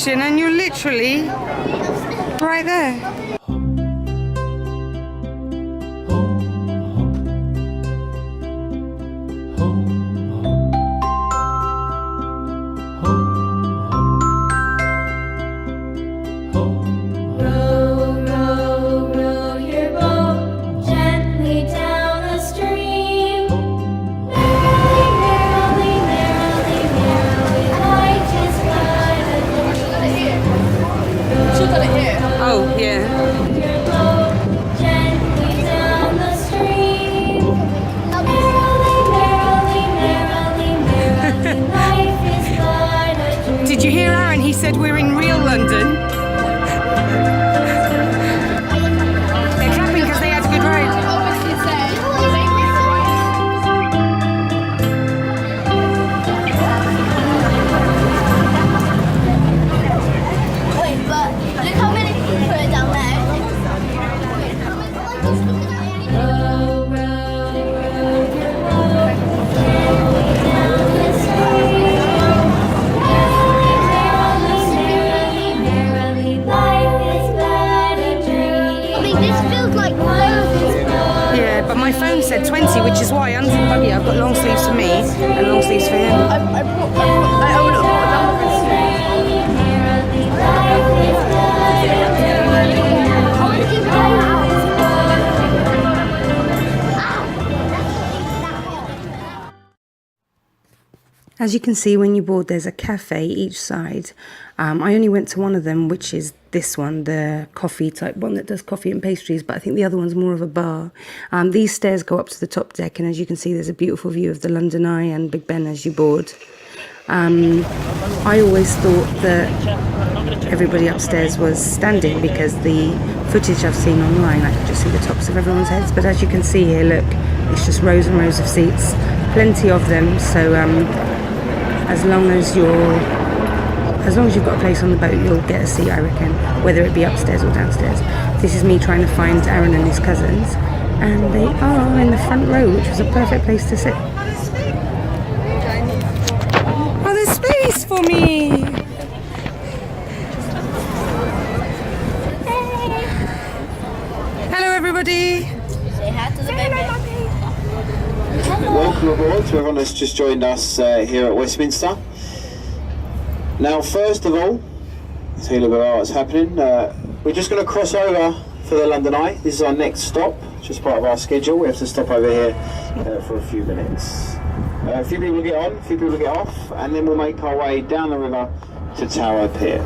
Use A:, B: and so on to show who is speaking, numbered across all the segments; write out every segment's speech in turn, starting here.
A: station and you're literally right there. Did you hear Aaron? He said we're in real London. They're clapping because they had a good ride.
B: Wait, but look how many people are down there.
A: But my phone said 20, which is why under the buggy I've got long sleeves for me and long sleeves for him.
B: I would have brought
A: As you can see when you board, there's a cafe each side. I only went to one of them, which is this one, the coffee type one that does coffee and pastries, but I think the other one's more of a bar. These stairs go up to the top deck, and as you can see, there's a beautiful view of the London Eye and Big Ben as you board. I always thought that everybody upstairs was standing because the footage I've seen online, I could just see the tops of everyone's heads, but as you can see here, look, it's just rows and rows of seats, plenty of them, so as long as you've got a place on the boat, you'll get a seat, I reckon, whether it be upstairs or downstairs. This is me trying to find Aaron and his cousins, and they are in the front row, which was a perfect place to sit. Oh, there's space for me! Hello, everybody!
B: Say hi to the baby.
C: Welcome aboard to everyone that's just joined us here at Westminster. Now, first of all, I'll tell you a little bit about what's happening. We're just going to cross over for the London Eye. This is our next stop, just part of our schedule. We have to stop over here for a few minutes. A few people get on, a few people get off, and then we'll make our way down the river to Tower Pier.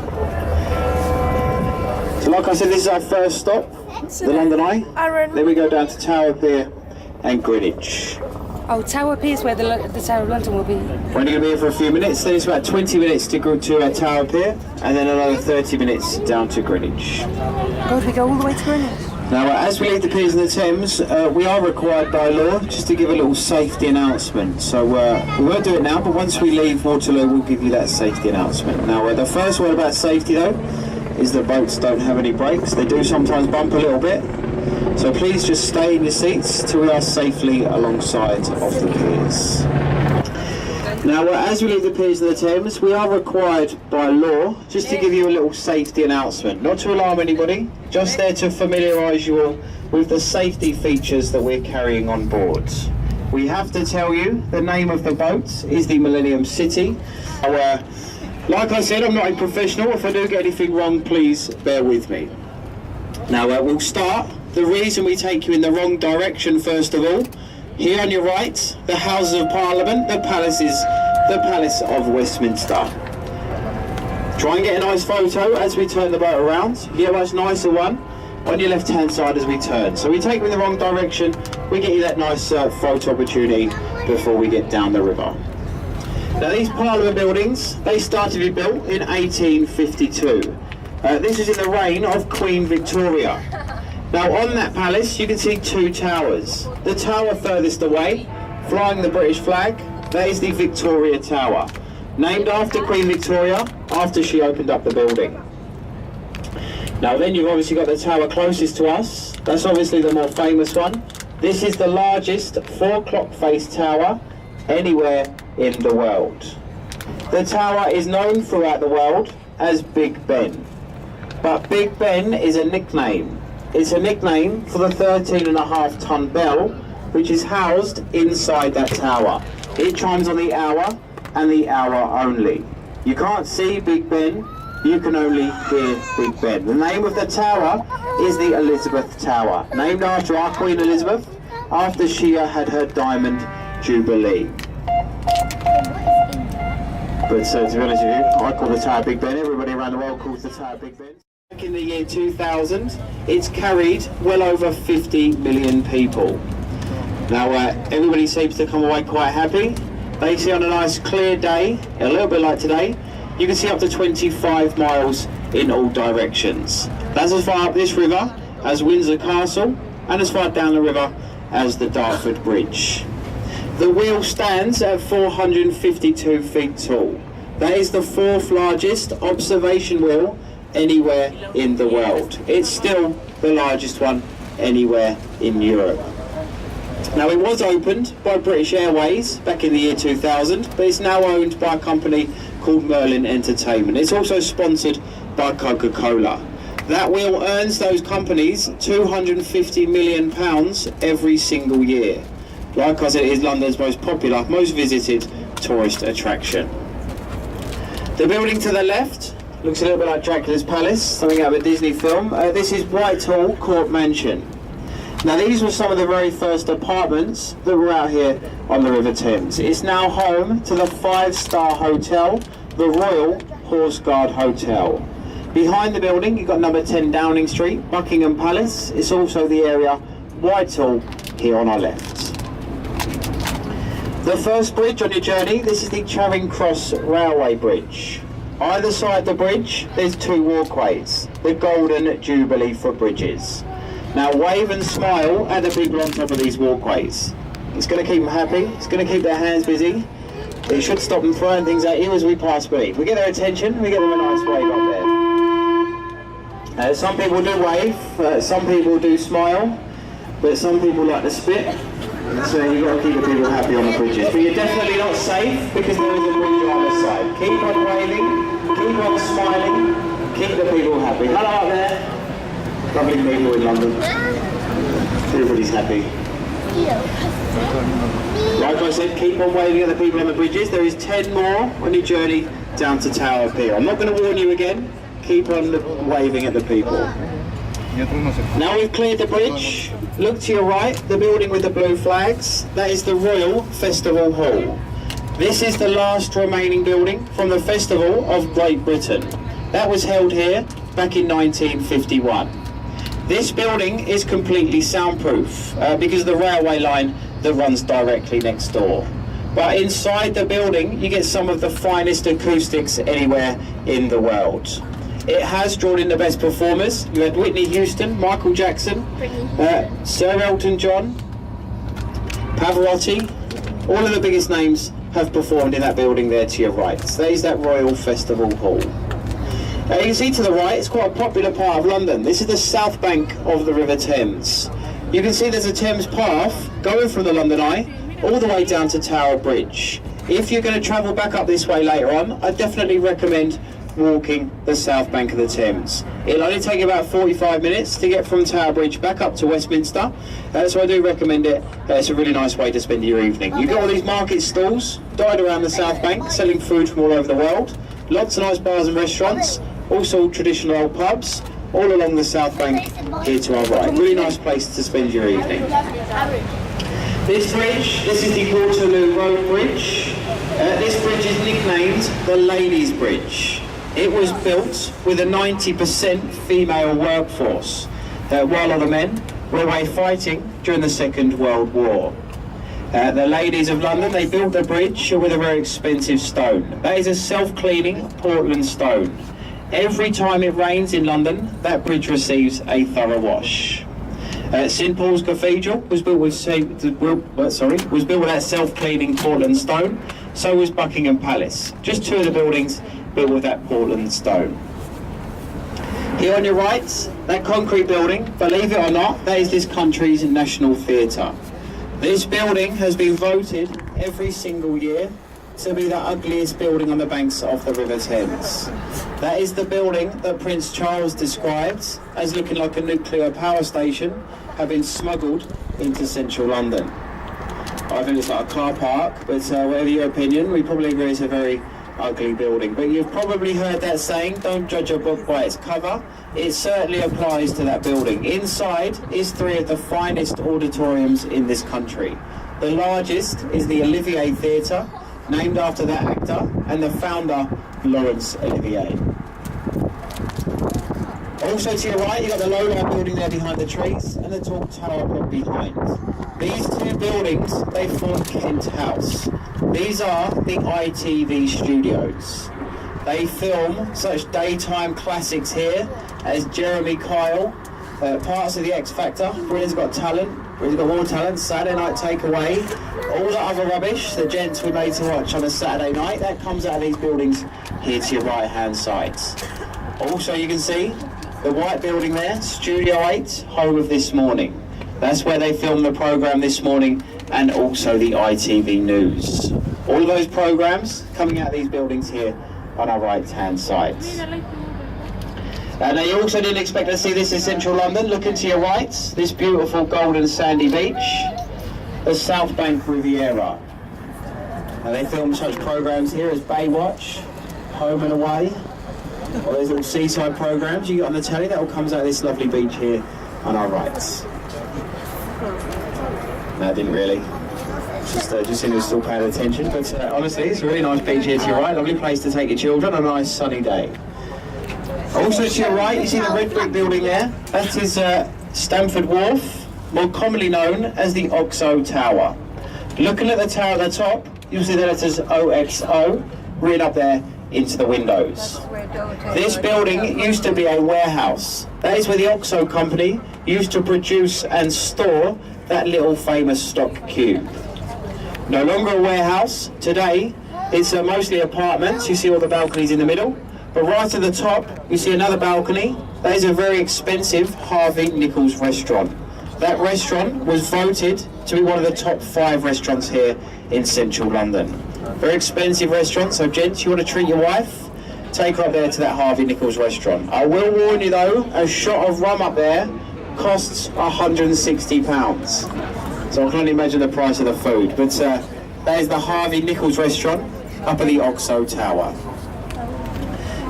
C: So like I said, this is our first stop, the London Eye. Then we go down to Tower Pier and Greenwich.
A: Oh, Tower Pier is where the Tower of London will be.
C: We're only going to be here for a few minutes, then it's about 20 minutes to go to Tower Pier, and then another 30 minutes down to Greenwich.
A: God, we go all the way to Greenwich.
C: Now, as we leave the piers in the Thames, we are required by law just to give a little safety announcement. So we won't do it now, but once we leave Waterloo, we'll give you that safety announcement. Now, the first word about safety, though, is that boats don't have any brakes. They do sometimes bump a little bit. So please just stay in your seats till we are safely alongside of the piers. Now, as we leave the piers of the Thames, we are required by law just to give you a little safety announcement. Not to alarm anybody, just there to familiarise you all with the safety features that we're carrying on board. We have to tell you the name of the boat is the Millennium City. Like I said, I'm not a professional. If I do get anything wrong, please bear with me. Now, we'll start. The reason we take you in the wrong direction, first of all, here on your right, the Houses of Parliament, the Palace of Westminster. Try and get a nice photo as we turn the boat around. You get a much nicer one on your left-hand side as we turn. So we take you in the wrong direction, we get you that nice photo opportunity before we get down the river. Now, these Parliament buildings, they started to be built in 1852. This is in the reign of Queen Victoria. Now, on that palace, you can see two towers. The tower furthest away, flying the British flag, that is the Victoria Tower, named after Queen Victoria after she opened up the building. Now, then you've obviously got the tower closest to us. That's obviously the more famous one. This is the largest four-clock-faced tower anywhere in the world. The tower is known throughout the world as Big Ben. But Big Ben is a nickname. It's a nickname for the 13.5-ton bell, which is housed inside that tower. It chimes on the hour and the hour only. You can't see Big Ben, you can only hear Big Ben. The name of the tower is the Elizabeth Tower, named after our Queen Elizabeth, after she had her diamond jubilee. But to be honest with you, I call the tower Big Ben. Everybody around the world calls the tower Big Ben. Back in the year 2000, it's carried well over 50 million people. Now, everybody seems to come away quite happy. They see on a nice clear day, a little bit like today, you can see up to 25 miles in all directions. That's as far up this river as Windsor Castle and as far down the river as the Dartford Bridge. The wheel stands at 452 feet tall. That is the 4th largest observation wheel anywhere in the world. It's still the largest one anywhere in Europe. Now, it was opened by British Airways back in the year 2000, but it's now owned by a company called Merlin Entertainment. It's also sponsored by Coca-Cola. That wheel earns those companies £250 million every single year. Like I said, it is London's most popular, most visited tourist attraction. The building to the left looks a little bit like Dracula's Palace, something out of a Disney film. This is Whitehall Court Mansion. Now, these were some of the very first apartments that were out here on the River Thames. It's now home to the 5-star hotel, the Royal Horse Guard Hotel. Behind the building, you've got number 10 Downing Street, Buckingham Palace. It's also the area Whitehall here on our left. The first bridge on your journey, this is the Charing Cross Railway Bridge. Either side of the bridge, there's 2 walkways, the Golden Jubilee footbridges. Now, wave and smile at the people on top of these walkways. It's going to keep them happy, it's going to keep their hands busy. It should stop them throwing things at you as we pass by. We get their attention, we get them a nice wave up there. Some people do wave, some people do smile, but some people like to spit. So you've got to keep the people happy on the bridges. But you're definitely not safe because there is a bridge on the side. Keep on waving, keep on smiling, keep the people happy. Hello out there. Lovely people in London. Everybody's happy. Like I said, keep on waving at the people on the bridges. There is 10 more on your journey down to Tower Pier. I'm not going to warn you again. Keep on waving at the people. Now we've cleared the bridge. Look to your right, the building with the blue flags. That is the Royal Festival Hall. This is the last remaining building from the Festival of Great Britain. That was held here back in 1951. This building is completely soundproof because of the railway line that runs directly next door. But inside the building, you get some of the finest acoustics anywhere in the world. It has drawn in the best performers. You had Whitney Houston, Michael Jackson, Sir Elton John, Pavarotti. All of the biggest names have performed in that building there to your right. So there's that Royal Festival Hall. You can see to the right, it's quite a popular part of London. This is the south bank of the River Thames. You can see there's a Thames path going from the London Eye all the way down to Tower Bridge. If you're going to travel back up this way later on, I definitely recommend walking the south bank of the Thames. It'll only take about 45 minutes to get from Tower Bridge back up to Westminster, so I do recommend it. It's a really nice way to spend your evening. You've got all these market stalls dotted around the south bank selling food from all over the world. Lots of nice bars and restaurants, also traditional old pubs, all along the south bank here to our right. Really nice place to spend your evening. This bridge, this is the Waterloo Road Bridge. This bridge is nicknamed the Ladies' Bridge. It was built with a 90% female workforce, while other men were away fighting during the Second World War. The ladies of London, they built the bridge with a very expensive stone. That is a self-cleaning Portland stone. Every time it rains in London, that bridge receives a thorough wash. St Paul's Cathedral was built with that self-cleaning Portland stone. So was Buckingham Palace. Just 2 of the buildings built with that Portland stone. Here on your right, that concrete building, believe it or not, that is this country's National Theatre. This building has been voted every single year to be the ugliest building on the banks of the River Thames. That is the building that Prince Charles described as looking like a nuclear power station had been smuggled into central London. I think it's like a car park, but whatever your opinion, we probably agree it's a very ugly building. But you've probably heard that saying, don't judge a book by its cover. It certainly applies to that building. Inside is 3 of the finest auditoriums in this country. The largest is the Olivier Theatre, named after that actor and the founder, Laurence Olivier. Also to your right, you've got the low-lying building there behind the trees and the tall tower block behind. These 2 buildings, they form Kent House. These are the ITV studios. They film such daytime classics here as Jeremy Kyle, parts of the X Factor, Britain's Got Talent, Britain's Got More Talent, Saturday Night Takeaway, all the other rubbish the gents were made to watch on a Saturday night, that comes out of these buildings here to your right hand side. Also you can see the white building there, Studio 8, home of This Morning. That's where they filmed the programme This Morning and also the ITV News. All of those programmes coming out of these buildings here on our right hand side. Now you also didn't expect to see this in central London. Looking to your right, this beautiful golden sandy beach, the South Bank Riviera. Now they film such programmes here as Baywatch, Home and Away, or those little seaside programmes you get on the telly. That all comes out of this lovely beach here on our right. No, I didn't really. Just seeing you still paying attention. But honestly, it's a really nice beach here to your right. Lovely place to take your children on a nice sunny day. Also to your right, you see the red brick building there. That is Stamford Wharf, more commonly known as the Oxo Tower. Looking at the tower at the top, you'll see the letters OXO written up there into the windows. This building used to be a warehouse. That is where the Oxo company used to produce and store that little famous stock cube. No longer a warehouse. Today, it's mostly apartments. You see all the balconies in the middle. But right at the top, you see another balcony. That is a very expensive Harvey Nichols restaurant. That restaurant was voted to be one of the top 5 restaurants here in central London. Very expensive restaurant, so gents, you want to treat your wife, take her up there to that Harvey Nichols restaurant. I will warn you though, a shot of rum up there costs £160. So I can only imagine the price of the food. But that is the Harvey Nichols restaurant up at the Oxo Tower.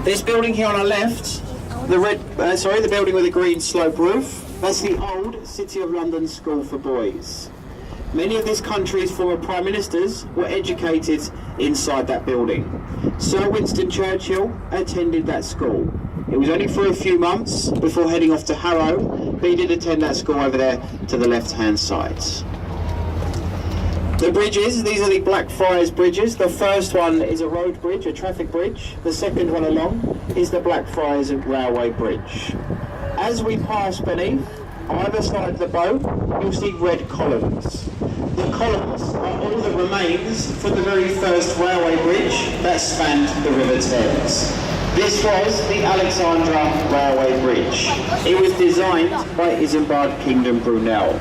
C: This building here on our left, the building with a green slope roof, that's the old City of London School for Boys. Many of this country's former prime ministers were educated inside that building. Sir Winston Churchill attended that school. It was only for a few months before heading off to Harrow, but he did attend that school over there to the left-hand side. The bridges, these are the Blackfriars bridges. The first one is a road bridge, a traffic bridge. The second one along is the Blackfriars Railway Bridge. As we pass beneath, on either side of the boat, you'll see red columns. The columns are all that remains from the very first railway bridge that spanned the River Thames. This was the Alexandra Railway Bridge. It was designed by Isambard Kingdom Brunel.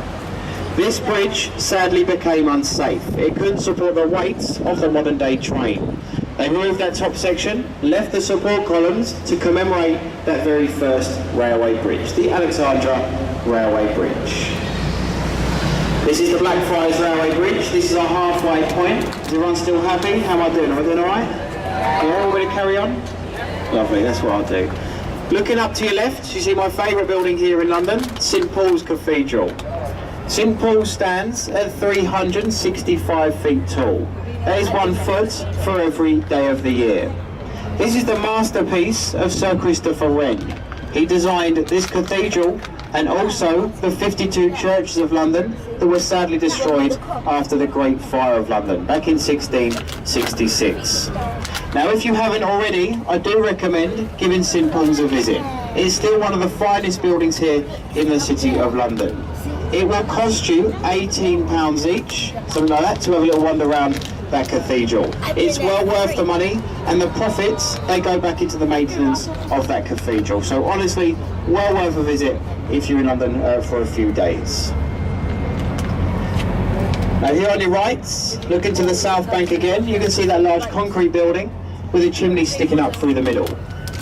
C: This bridge sadly became unsafe. It couldn't support the weight of the modern day train. They removed that top section, left the support columns to commemorate that very first railway bridge, the Alexandra Railway Bridge. This is the Blackfriars Railway Bridge. This is our halfway point. Is everyone still happy? How am I doing? Am I doing alright? Yeah, all ready to carry on? Lovely, that's what I'll do. Looking up to your left, you see my favourite building here in London, St Paul's Cathedral. St Paul's stands at 365 feet tall. That is 1 foot for every day of the year. This is the masterpiece of Sir Christopher Wren. He designed this cathedral and also the 52 churches of London that were sadly destroyed after the Great Fire of London back in 1666. Now if you haven't already, I do recommend giving St Paul's a visit. It's still one of the finest buildings here in the City of London. It will cost you £18 each, something like that, to have a little wander around that cathedral. It's well worth the money, and the profits, they go back into the maintenance of that cathedral. So honestly, well worth a visit if you're in London for a few days. Now here on your right, looking to the south bank again, you can see that large concrete building with a chimney sticking up through the middle.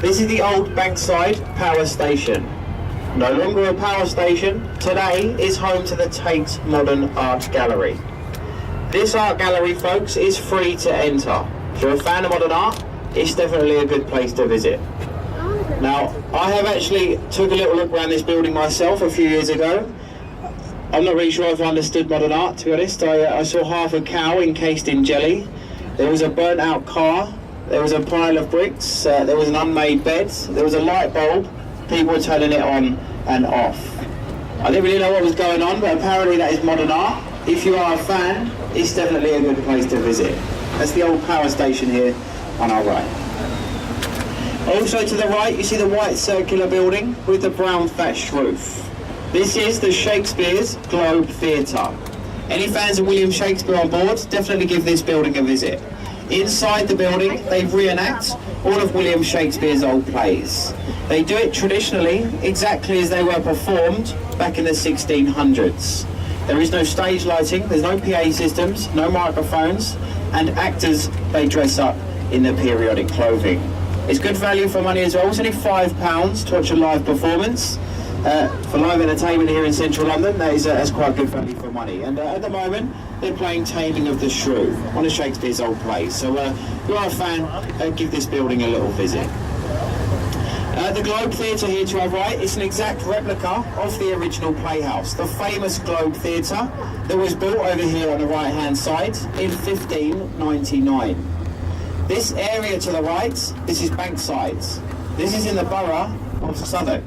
C: This is the old Bankside Power Station. No longer a power station, today is home to the Tate Modern Art Gallery. This art gallery, folks, is free to enter. If you're a fan of modern art, it's definitely a good place to visit. Now, I have actually took a little look around this building myself a few years ago. I'm not really sure if I understood modern art, to be honest. I saw half a cow encased in jelly. There was a burnt out car. There was a pile of bricks. There was an unmade bed. There was a light bulb. People were turning it on and off. I didn't really know what was going on, but apparently that is modern art. If you are a fan, it's definitely a good place to visit. That's the old power station here on our right. Also to the right, you see the white circular building with the brown thatched roof. This is the Shakespeare's Globe Theatre. Any fans of William Shakespeare on board, definitely give this building a visit. Inside the building, they reenact all of William Shakespeare's old plays. They do it traditionally, exactly as they were performed back in the 1600s. There is no stage lighting, there's no PA systems, no microphones, and actors, they dress up in their periodic clothing. It's good value for money as well. It's only £5 to watch a live performance. For live entertainment here in central London, that's quite good value for money. And at the moment, they're playing Taming of the Shrew, one of Shakespeare's old plays. So if you are a fan, give this building a little visit. The Globe Theatre here to our right is an exact replica of the original playhouse, the famous Globe Theatre that was built over here on the right-hand side in 1599. This area to the right, this is Bankside. This is in the borough of Southwark.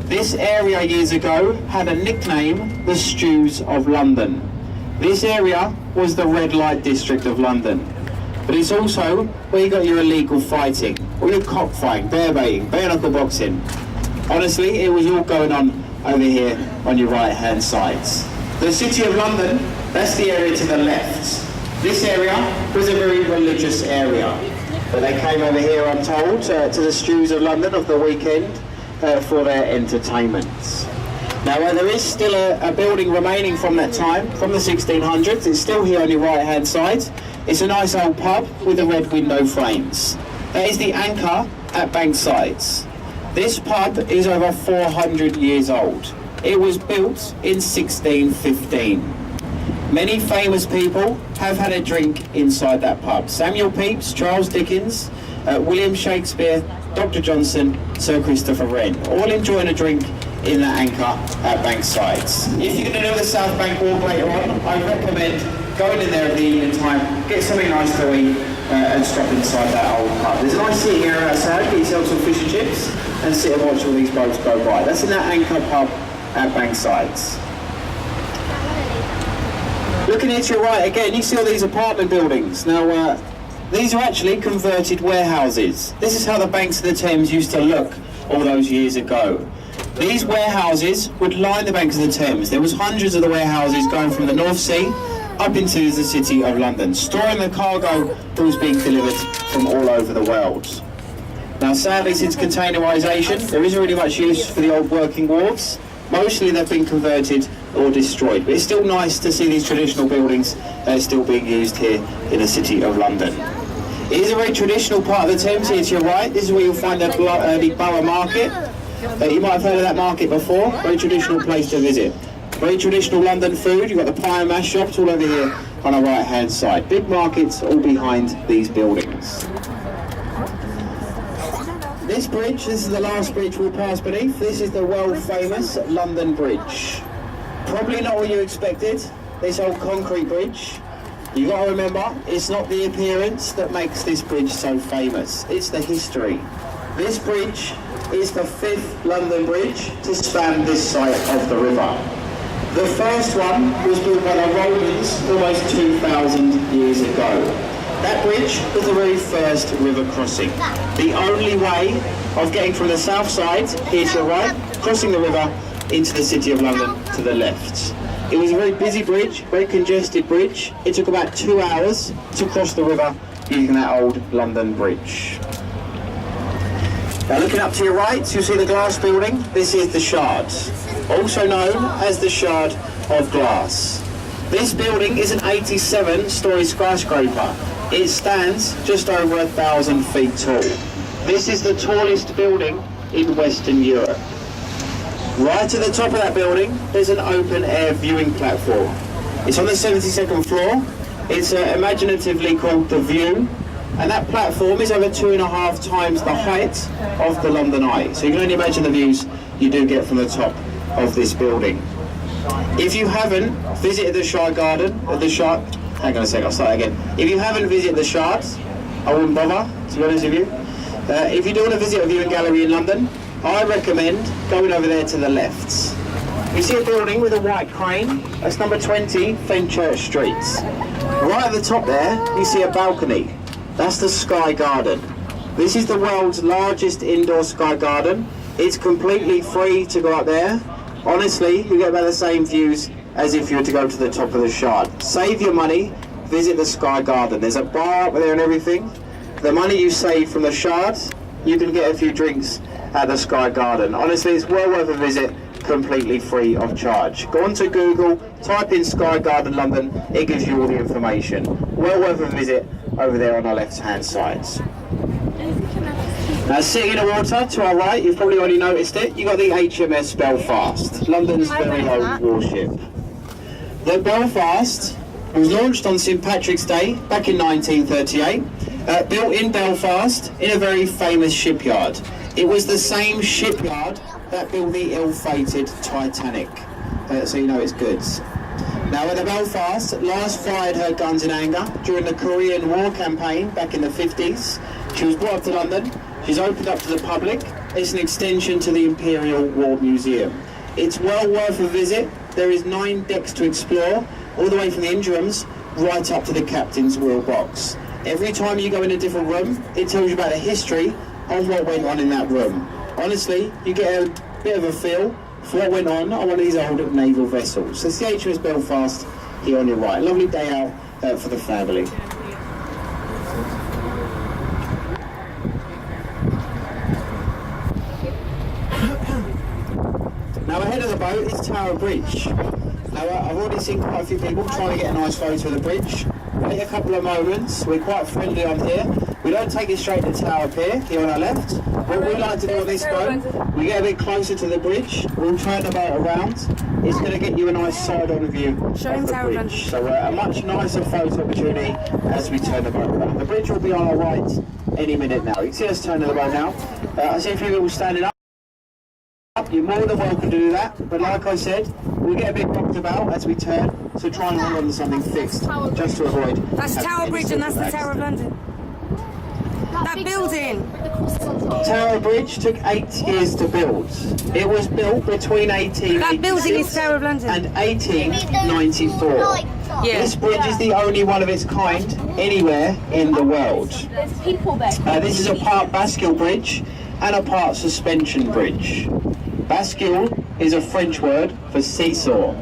C: This area years ago had a nickname, the Stews of London. This area was the red light district of London. But it's also where you got your illegal fighting, or your cockfighting, bear baiting, bare knuckle boxing. Honestly, it was all going on over here on your right hand sides. The City of London, that's the area to the left. This area was a very religious area. But they came over here, I'm told, to the Stews of London of the weekend for their entertainment. Now there is still a building remaining from that time, from the 1600s. It's still here on your right hand side. It's a nice old pub with the red window frames. That is the Anchor at Bankside. This pub is over 400 years old. It was built in 1615. Many famous people have had a drink inside that pub. Samuel Pepys, Charles Dickens, William Shakespeare, Dr. Johnson, Sir Christopher Wren, all enjoying a drink in that Anchor at Bankside. If you're going to do the South Bank walk later on, I recommend going in there at the evening time, get something nice to eat and stop inside that old pub. There's a nice seating area outside, get yourself some fish and chips and sit and watch all these boats go by. That's in that Anchor pub at Bankside. Looking here to your right again, you see all these apartment buildings. Now, these are actually converted warehouses. This is how the banks of the Thames used to look all those years ago. These warehouses would line the banks of the Thames. There was hundreds of the warehouses going from the North Sea up into the City of London, storing the cargo that was being delivered from all over the world. Now sadly, since containerisation, there isn't really much use for the old working wharves. Mostly they've been converted or destroyed, but it's still nice to see these traditional buildings still being used here in the City of London. It is a very traditional part of the Thames here to your right. This is where you'll find the Borough Market. You might have heard of that market before. Very traditional place to visit. Very traditional London food. You've got the pie and mash shops all over here on our right hand side. Big markets all behind these buildings. This bridge, this is the last bridge we'll pass beneath. This is the world famous London Bridge. Probably not what you expected, this old concrete bridge. You got to remember, it's not the appearance that makes this bridge so famous, it's the history. This bridge is the 5th London Bridge to span this side of the river. The first one was built by the Romans almost 2,000 years ago. That bridge was the very first river crossing. The only way of getting from the south side, here to the right, crossing the river into the City of London to the left. It was a very busy bridge, very congested bridge. It took about 2 hours to cross the river using that old London Bridge. Now looking up to your right, you'll see the glass building. This is the Shard, also known as the Shard of Glass. This building is an 87-storey skyscraper. It stands just over 1,000 feet tall. This is the tallest building in Western Europe. Right at the top of that building, there's an open-air viewing platform. It's on the 72nd floor. It's imaginatively called The View, and that platform is over 2.5 times the height of the London Eye. So you can only imagine the views you do get from the top of this building. If you haven't visited the Shard Garden, hang on a second, I'll start again. If you haven't visited the Shards, I wouldn't bother, to be honest with you. If you do want to visit a viewing gallery in London, I recommend going over there to the left. You see a building with a white crane, that's number 20, Fenchurch Street. Right at the top there, you see a balcony. That's the Sky Garden. This is the world's largest indoor sky garden. It's completely free to go up there. Honestly, you get about the same views as if you were to go to the top of the Shard. Save your money, visit the Sky Garden. There's a bar up there and everything. The money you save from the Shard, you can get a few drinks at the Sky Garden. Honestly, it's well worth a visit, completely free of charge. Go onto Google, type in Sky Garden London, it gives you all the information. Well worth a visit over there on our left-hand side. Now, sitting in the water to our right, you've probably already noticed it, you've got the HMS Belfast, London's very own warship. The Belfast was launched on St Patrick's Day back in 1938, built in Belfast in a very famous shipyard. It was the same shipyard that built the ill-fated Titanic, so you know it's good. Now, when the Belfast last fired her guns in anger during the Korean War campaign back in the 50s, she was brought up to London. She's opened up to the public. It's an extension to the Imperial War Museum. It's well worth a visit. There is 9 decks to explore, all the way from the engine rooms right up to the captain's wheel box. Every time you go in a different room, it tells you about the history of what went on in that room. Honestly, you get a bit of a feel for what went on one of these old naval vessels. So it's the HMS Belfast here on your right. Lovely day out for the family. Now, ahead of the boat is Tower Bridge. Now, I've already seen quite a few people trying to get a nice photo of the bridge. Wait a couple of moments. We're quite friendly on here. We don't take it straight to Tower Pier, here on our left. What we like to do on this boat, we get a bit closer to the bridge. We'll turn the boat around. It's going to get you a nice side-on view of the bridge. So a much nicer photo opportunity as we turn the boat around. The bridge will be on our right any minute now. You can see us turning the boat now. I see a few people standing up. You're more than welcome to do that, but like I said, we get a bit rocked about as we turn, so try and hold on to something fixed, just to avoid...
A: That's Tower Bridge and that's the Tower of London. That building!
C: Tower Bridge took 8 years to build. It was built between 1886
A: that building is Tower of London.
C: and 1894.
A: Yeah.
C: This bridge is the only one of its kind anywhere in the world.
B: There's people there.
C: This is a part bascule bridge and a part suspension bridge. Bascule is a French word for seesaw.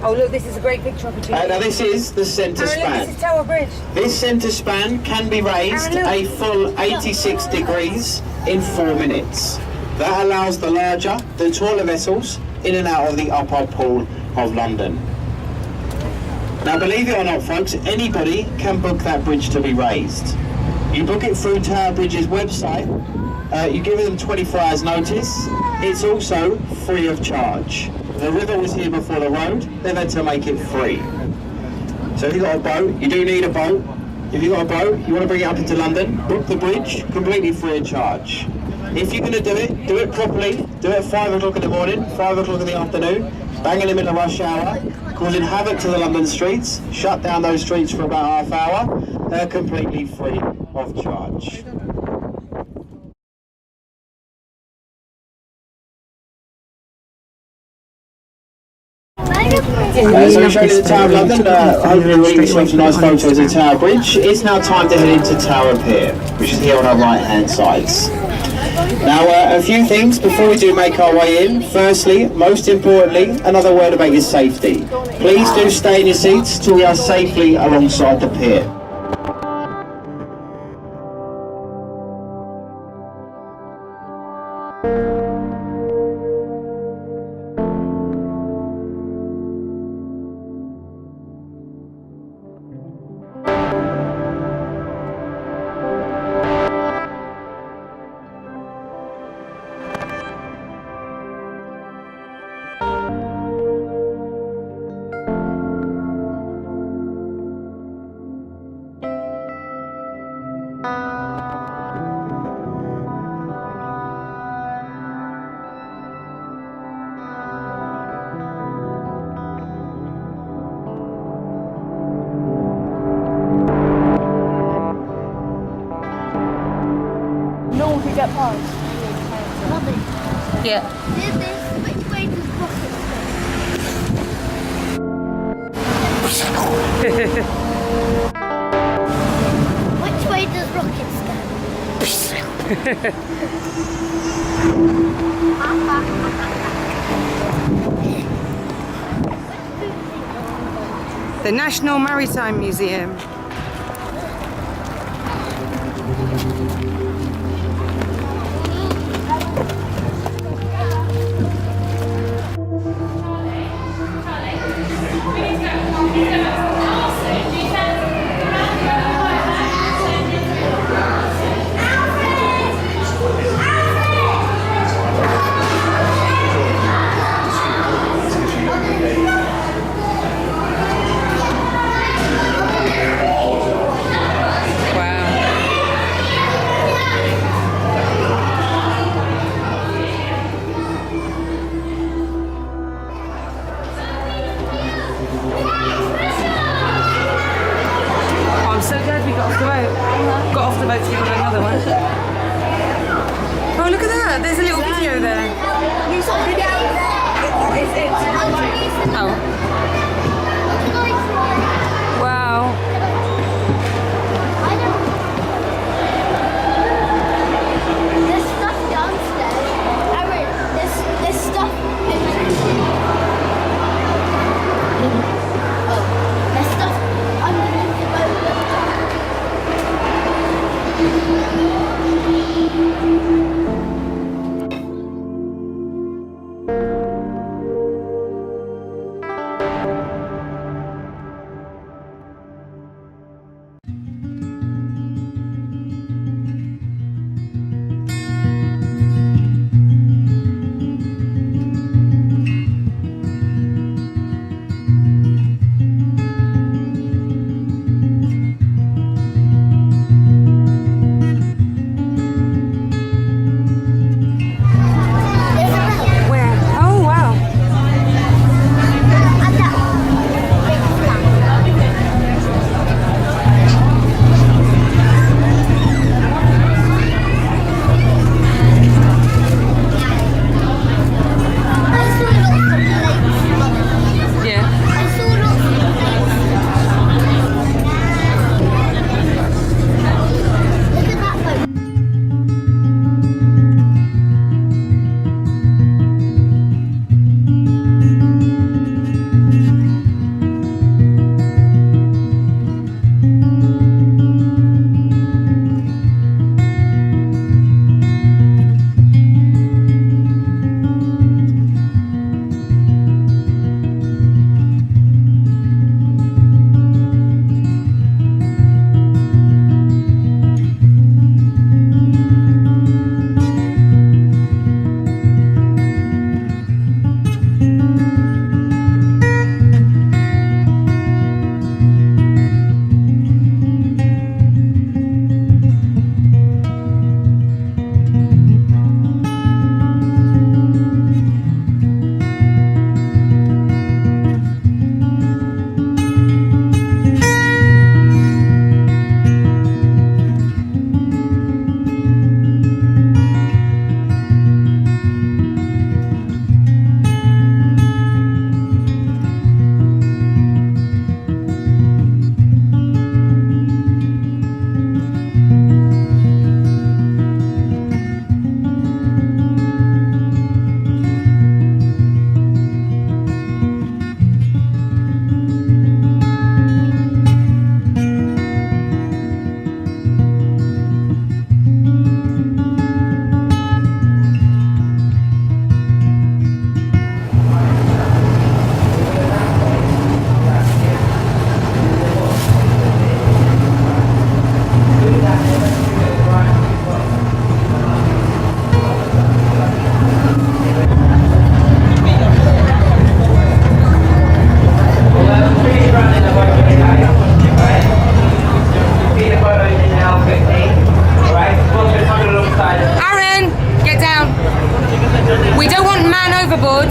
A: Oh look, this is a great picture opportunity.
C: Now this is the centre
A: Aaron,
C: span.
A: look, this is Tower Bridge.
C: This centre span can be raised
A: Aaron,
C: a full 86 degrees in 4 minutes. That allows the larger, the taller vessels in and out of the upper pool of London. Now believe it or not folks, anybody can book that bridge to be raised. You book it through Tower Bridge's website, you give them 24 hours notice. It's also free of charge. The river was here before the road, they've had to make it free. So if you've got a boat, you do need a boat. If you've got a boat, you want to bring it up into London, book the bridge, completely free of charge. If you're going to do it properly, do it at 5 o'clock in the morning, 5 o'clock in the afternoon, bang in the middle of rush hour, causing havoc to the London streets, shut down those streets for about half hour, they're completely free of charge. So we showed you the Tower of London, hopefully we can show some nice photos of Tower Bridge. It's now time to head into Tower Pier, which is here on our right hand sides. Now a few things before we do make our way in. Firstly, most importantly, another word about your safety. Please do stay in your seats till we are safely alongside the pier.
B: Mummy,
A: Yeah.
B: which way does rockets go? Which way does rockets go?
A: The National Maritime Museum. I'm so glad we got off the boat. Got off the boat to get on another one. Oh, look at that. There's a little video there. Oh. Wow.
B: There's stuff downstairs. Aaron, there's stuff. There's stuff underneath the boat.
A: Where? Oh, wow.
B: And that big flag. I saw lots of planes.
A: Yeah.
B: I saw lots of planes. Look at that boat.
A: Aaron, get down. We don't want man overboard.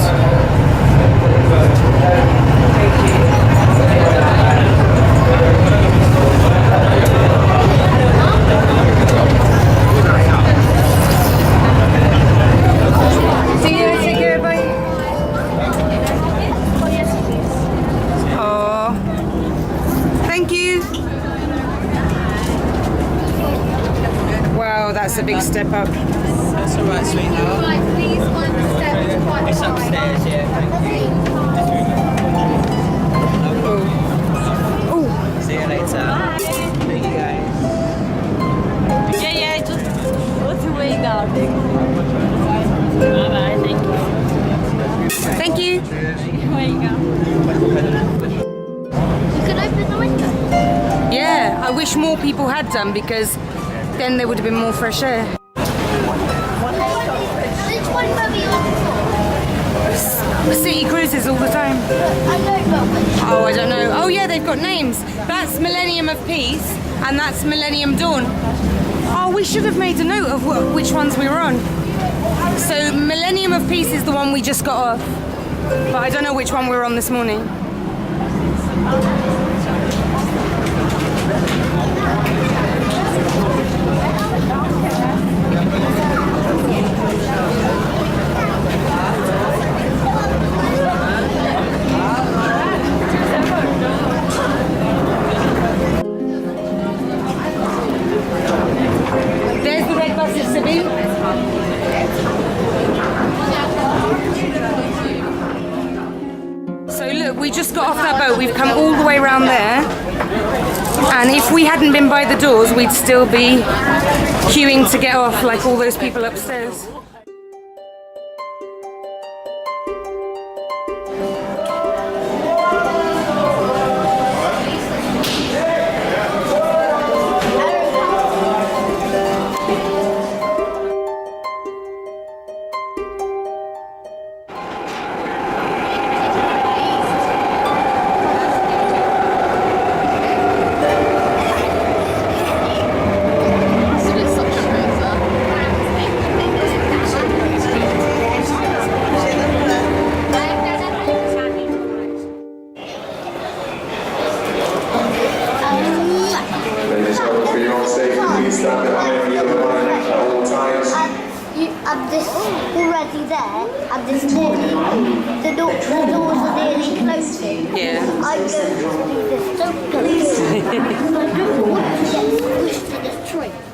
A: It's a big step up.
D: That's alright, sweetheart.
B: Like, please find the steps quite
D: It's upstairs, yeah, thank you.
A: Oh,
D: See you later. There you go.
E: Yeah, just what's the way down? Bye-bye, thank
A: thank
E: you.
A: you.
E: There you go.
B: You could open the window.
A: Yeah, I wish more people had done because then there would have been more fresh air.
B: Which one were we on for?
A: City cruises all the time.
B: I know, but which
A: Oh, I don't know. Oh yeah, they've got names. That's Millennium of Peace and that's Millennium Dawn. Oh, we should have made a note of which ones we were on. So Millennium of Peace is the one we just got off. But I don't know which one we were on this morning. There's the red bus at Sibi. So look, we just got off that boat. We've come all the way around there. And if we hadn't been by the doors, we'd still be queuing to get off like all those people upstairs.
F: Ladies and gentlemen, for your own safety, please stand behind the other line at all times.
B: you have this already there, and this nearly, the doors are nearly closing.
A: Yeah.
B: I'm going to leave this so close. I don't want to get pushed to this train.